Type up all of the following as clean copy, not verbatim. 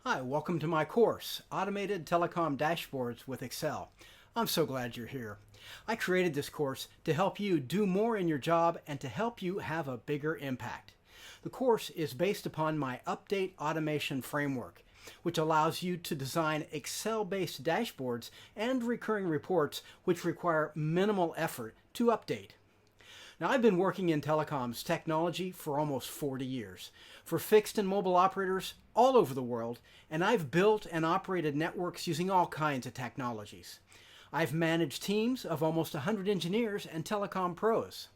Hi, welcome to my course, Automated Telecom Dashboards with Excel. I'm so glad you're here. I created this course to help you do more in your job and to help you have a bigger impact. The course is based upon my Update Automation Framework, which allows you to design Excel-based dashboards and recurring reports which require minimal effort to update. Now, I've been working in telecoms technology for almost 40 years, for fixed and mobile operators all over the world, and I've built and operated networks using all kinds of technologies. I've managed teams of almost 100 engineers and telecom pros.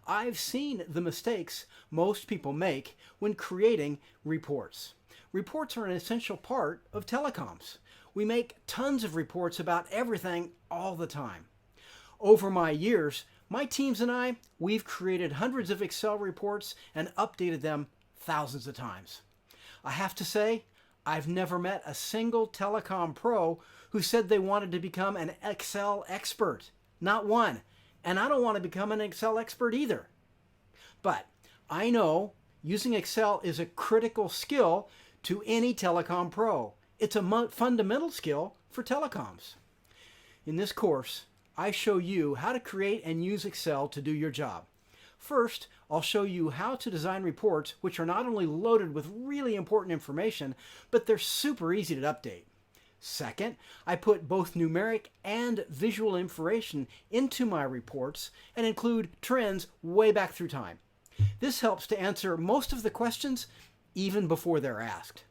I've seen the mistakes most people make when creating reports. Reports are an essential part of telecoms. We make tons of reports about everything all the time. Over my years, my teams and we've created hundreds of Excel reports and updated them thousands of times. I have to say, I've never met a single telecom pro who said they wanted to become an Excel expert. Not one. And I don't want to become an Excel expert either. But I know using Excel is a critical skill to any telecom pro. It's a fundamental skill for telecoms. In this course, I show you how to create and use Excel to do your job. First, I'll show you how to design reports which are not only loaded with really important information, but they're super easy to update. Second, I put both numeric and visual information into my reports and include trends way back through time. This helps to answer most of the questions even before they're asked.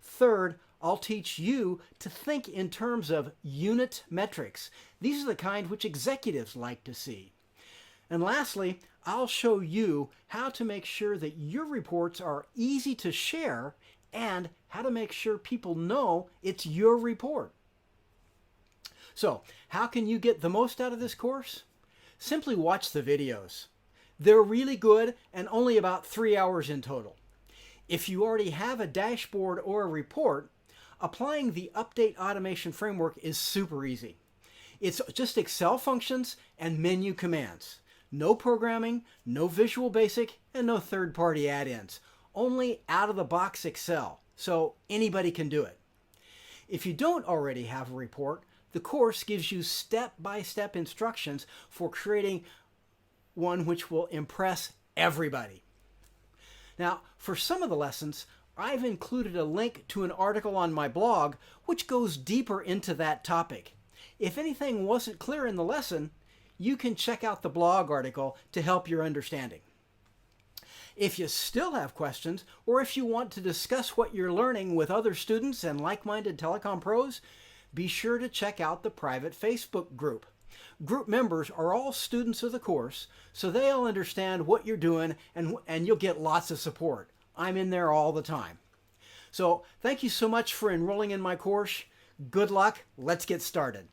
Third, I'll teach you to think in terms of unit metrics. These are the kind which executives like to see. And lastly, I'll show you how to make sure that your reports are easy to share and how to make sure people know it's your report. So, how can you get the most out of this course? Simply watch the videos. They're really good and only about 3 hours in total. If you already have a dashboard or a report, applying the Update Automation Framework is super easy. It's just Excel functions and menu commands. No programming, no Visual Basic, and no third-party add-ins. Only out-of-the-box Excel, so anybody can do it. If you don't already have a report, the course gives you step-by-step instructions for creating one which will impress everybody. Now, for some of the lessons, I've included a link to an article on my blog which goes deeper into that topic. If anything wasn't clear in the lesson, you can check out the blog article to help your understanding. If you still have questions, or if you want to discuss what you're learning with other students and like-minded telecom pros, be sure to check out the private Facebook group. Group members are all students of the course, so they'll understand what you're doing and you'll get lots of support. I'm in there all the time. So thank you so much for enrolling in my course. Good luck. Let's get started.